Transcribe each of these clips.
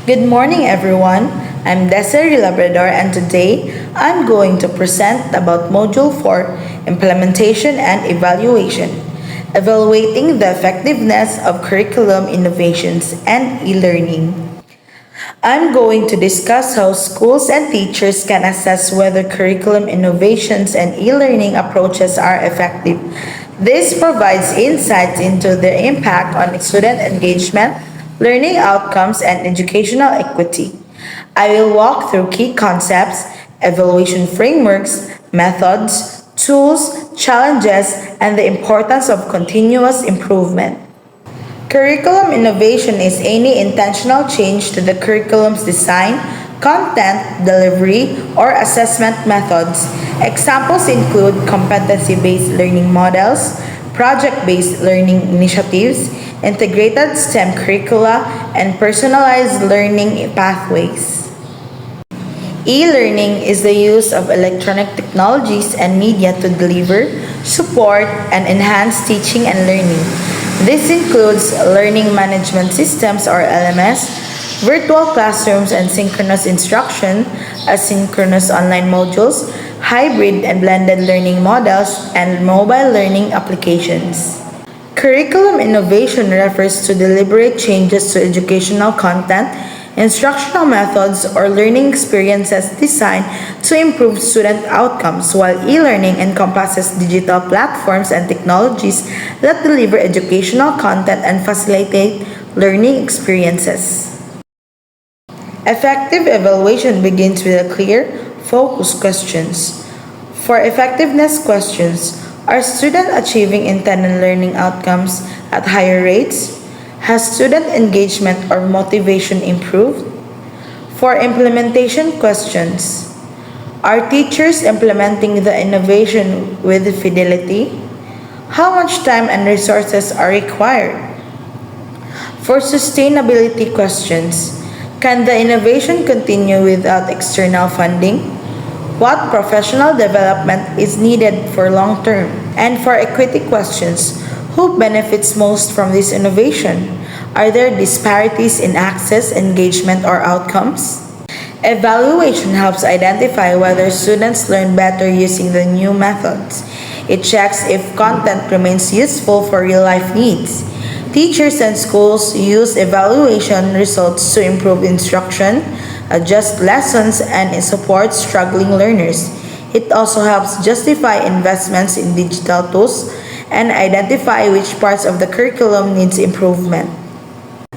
Good morning, everyone. I'm Desiree Labrador, and today I'm going to present about Module 4 Implementation and Evaluation, evaluating the effectiveness of curriculum innovations and e learning. I'm going to discuss how schools and teachers can assess whether curriculum innovations and e learning approaches are effective. This provides insights into their impact on student engagement, learning outcomes, and educational equity. I will walk through key concepts, evaluation frameworks, methods, tools, challenges, and the importance of continuous improvement. Curriculum innovation is any intentional change to the curriculum's design, content, delivery, or assessment methods. Examples include competency based learning models, project based learning initiatives, integrated STEM curricula, and personalized learning pathways. E learning is the use of electronic technologies and media to deliver, support, and enhance teaching and learning. This includes learning management systems or LMS, virtual classrooms and synchronous instruction, asynchronous online modules, hybrid and blended learning models, and mobile learning applications. Curriculum innovation refers to deliberate changes to educational content, instructional methods, or learning experiences designed to improve student outcomes, while e learning encompasses digital platforms and technologies that deliver educational content and facilitate learning experiences. Effective evaluation begins with a clear, focused questions. For effectiveness questions, are students achieving intended learning outcomes at higher rates? Has student engagement or motivation improved? For implementation questions, are teachers implementing the innovation with fidelity? How much time and resources are required? For sustainability questions, can the innovation continue without external funding? What professional development is needed for long term? And for equity questions, who benefits most from this innovation? Are there disparities in access, engagement, or outcomes? Evaluation helps identify whether students learn better using the new methods. It checks if content remains useful for real life needs. Teachers and schools use evaluation results to improve instruction, adjust lessons, and support struggling learners. It also helps justify investments in digital tools and identify which parts of the curriculum needs improvement.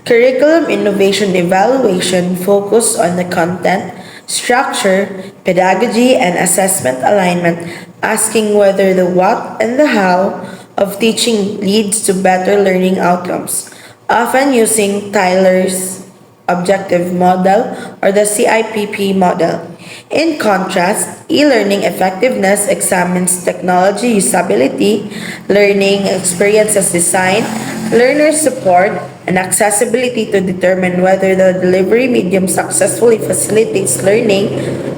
Curriculum innovation evaluation focus on the content, structure, pedagogy, and assessment alignment, asking whether the what and the how of teaching leads to better learning outcomes, often using Tyler's objective model or the CIPP model. In contrast, e-learning effectiveness examines technology usability, learning experiences design, learner support, and accessibility to determine whether the delivery medium successfully facilitates learning,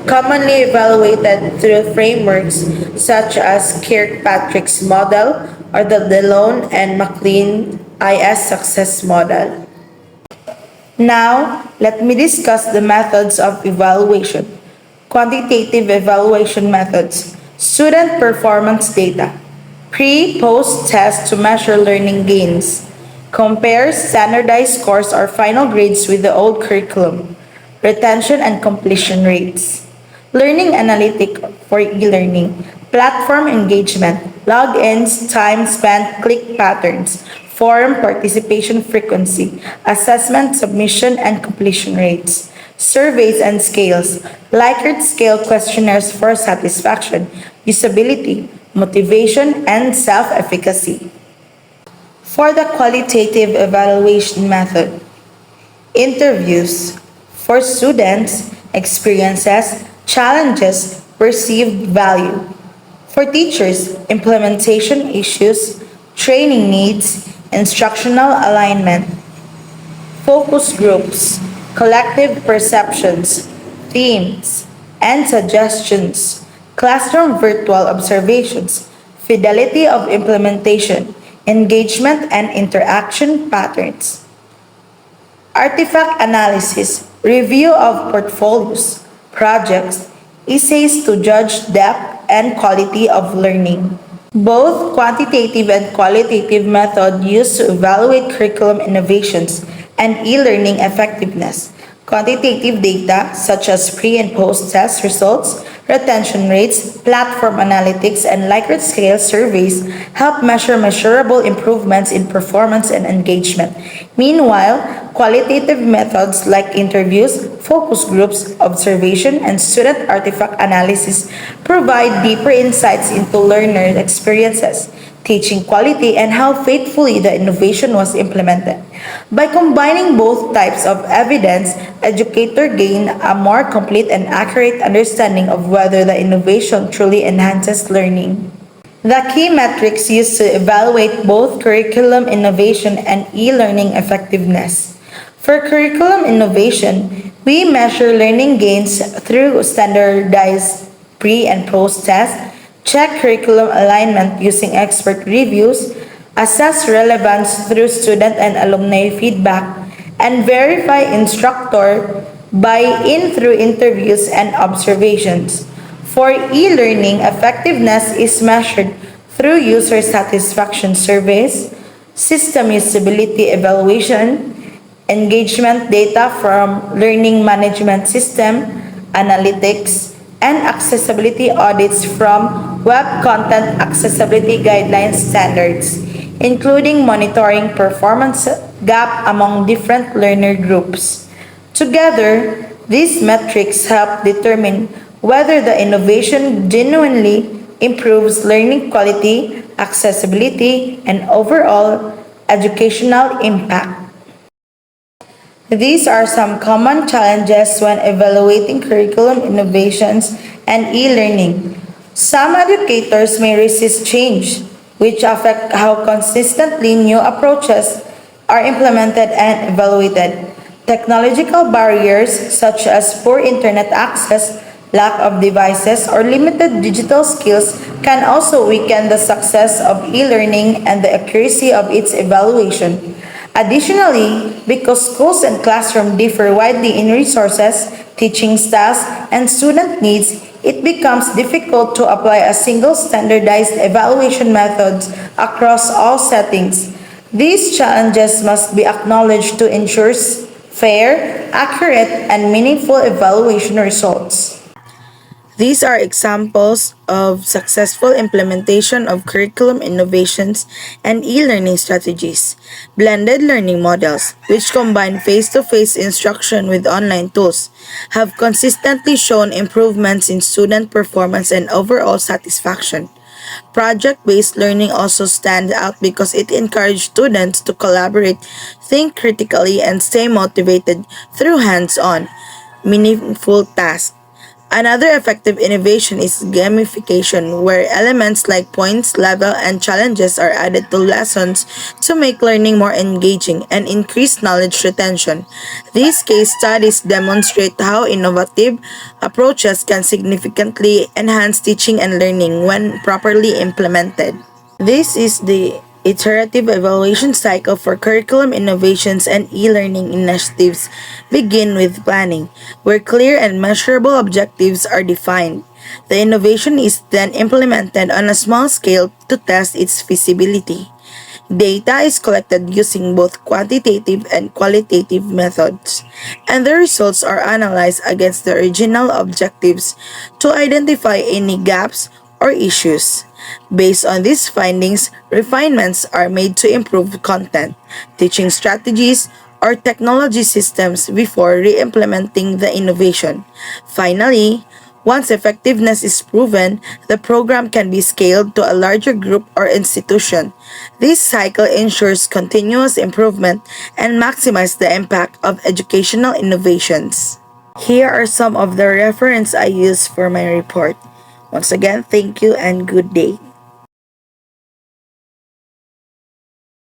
commonly evaluated through frameworks such as Kirkpatrick's model or the DeLone and McLean IS success model. Now, let me discuss the methods of evaluation. Quantitative evaluation methods, student performance data, pre-post test to measure learning gains, compare standardized scores or final grades with the old curriculum, retention and completion rates, learning analytic for e-learning, platform engagement, logins, time spent, click patterns, forum participation frequency, assessment submission and completion rates, surveys and scales, Likert scale questionnaires for satisfaction, usability, motivation, and self-efficacy. For the qualitative evaluation method, interviews for students, experiences, challenges, perceived value. For teachers, implementation issues, training needs, instructional alignment. Focus groups, collective perceptions, themes, and suggestions, classroom virtual observations, fidelity of implementation, engagement and interaction patterns. artifact analysis, review of portfolios, projects, essays to judge depth and quality of learning. Both quantitative and qualitative method used to evaluate curriculum innovations and e-learning effectiveness. Quantitative data such as pre and post test results, retention rates, platform analytics, and Likert scale surveys help measure measurable improvements in performance and engagement. Meanwhile, qualitative methods like interviews, focus groups, observation, and student artifact analysis provide deeper insights into learner experiences, teaching quality, and how faithfully the innovation was implemented. By combining both types of evidence, educators gain a more complete and accurate understanding of whether the innovation truly enhances learning. The key metrics used to evaluate both curriculum innovation and e-learning effectiveness. For curriculum innovation, we measure learning gains through standardized pre and post tests, check curriculum alignment using expert reviews, assess relevance through student and alumni feedback, and verify instructor buy-in through interviews and observations. For e-learning, effectiveness is measured through user satisfaction surveys, system usability evaluation, engagement data from learning management system, analytics, and accessibility audits from Web Content Accessibility Guidelines standards, including monitoring performance gap among different learner groups. Together, these metrics help determine whether the innovation genuinely improves learning quality, accessibility, and overall educational impact. These are some common challenges when evaluating curriculum innovations and e-learning. Some educators may resist change, which affect how consistently new approaches are implemented and evaluated. Technological barriers such as poor internet access, lack of devices, or limited digital skills can also weaken the success of e-learning and the accuracy of its evaluation. Additionally, because schools and classrooms differ widely in resources, teaching styles, and student needs, it becomes difficult to apply a single standardized evaluation method across all settings. These challenges must be acknowledged to ensure fair, accurate, and meaningful evaluation results. These are examples of successful implementation of curriculum innovations and e-learning strategies. Blended learning models, which combine face-to-face instruction with online tools, have consistently shown improvements in student performance and overall satisfaction. Project-based learning also stands out because it encourages students to collaborate, think critically, and stay motivated through hands-on, meaningful tasks. Another effective innovation is gamification, where elements like points, level, and challenges are added to lessons to make learning more engaging and increase knowledge retention. These case studies demonstrate how innovative approaches can significantly enhance teaching and learning when properly implemented. This is the iterative evaluation cycle for curriculum innovations and e-learning initiatives begin with planning, where clear and measurable objectives are defined. The innovation is then implemented on a small scale to test its feasibility. Data is collected using both quantitative and qualitative methods, and the results are analyzed against the original objectives to identify any gaps or issues. Based on these findings, refinements are made to improve content, teaching strategies, or technology systems before re-implementing the innovation. Finally, once effectiveness is proven, the program can be scaled to a larger group or institution. This cycle ensures continuous improvement and maximizes the impact of educational innovations. Here are some of the reference I used for my report. Once again, thank you and good day.